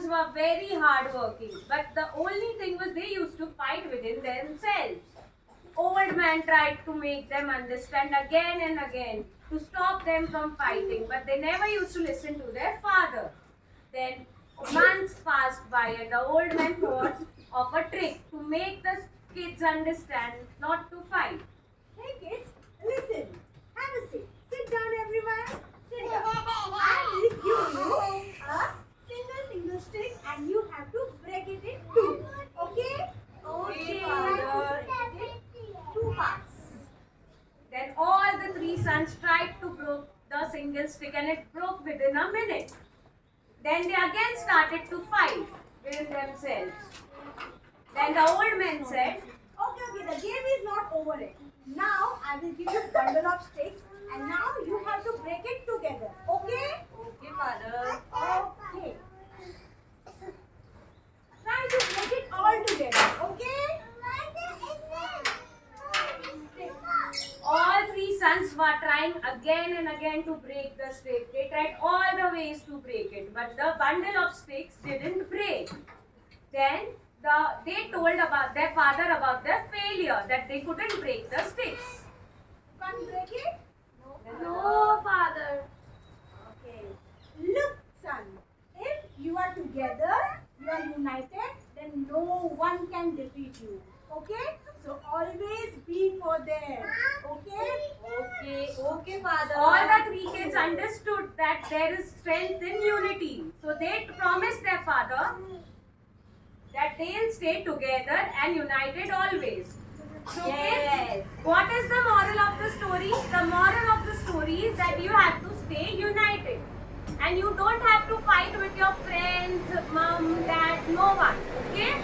were very hardworking, but the only thing was they used to fight within themselves. Old man tried to make them understand again and again to stop them from fighting, but they never used to listen to their father. Then months passed by and the old man thought of a trick to make the kids understand not to fight. Hey kids, listen. Have a seat. Sit down, everyone. Sit down. I will give you a single stick, and you have to break it in two. Okay? Okay, Father. Two parts. Then all the three sons tried to break the single stick and it broke within a minute. Then they again started to fight within themselves. Then the old man said, Okay, the game is not over yet. Now I will give you a bundle of sticks, and now you have to break it together. Okay? Okay, father. Okay. Try to break it all together. Okay? All three sons were trying again and again to break the stick. They tried all the ways to break it, but the bundle of sticks didn't break. Then they told about their father about their failure, that they couldn't break the sticks. Can't break it? No, father. Okay. Look, son. If you are together, you are united, then no one can defeat you. Okay? So always be for them. Okay? Okay, father. All the three kids understood that there is strength in unity. So they promised their father that they'll stay together and united always. So kids, what is the moral of the story? The moral of the story is that you have to stay united. And you don't have to fight with your friends, mom, dad, no one. Okay?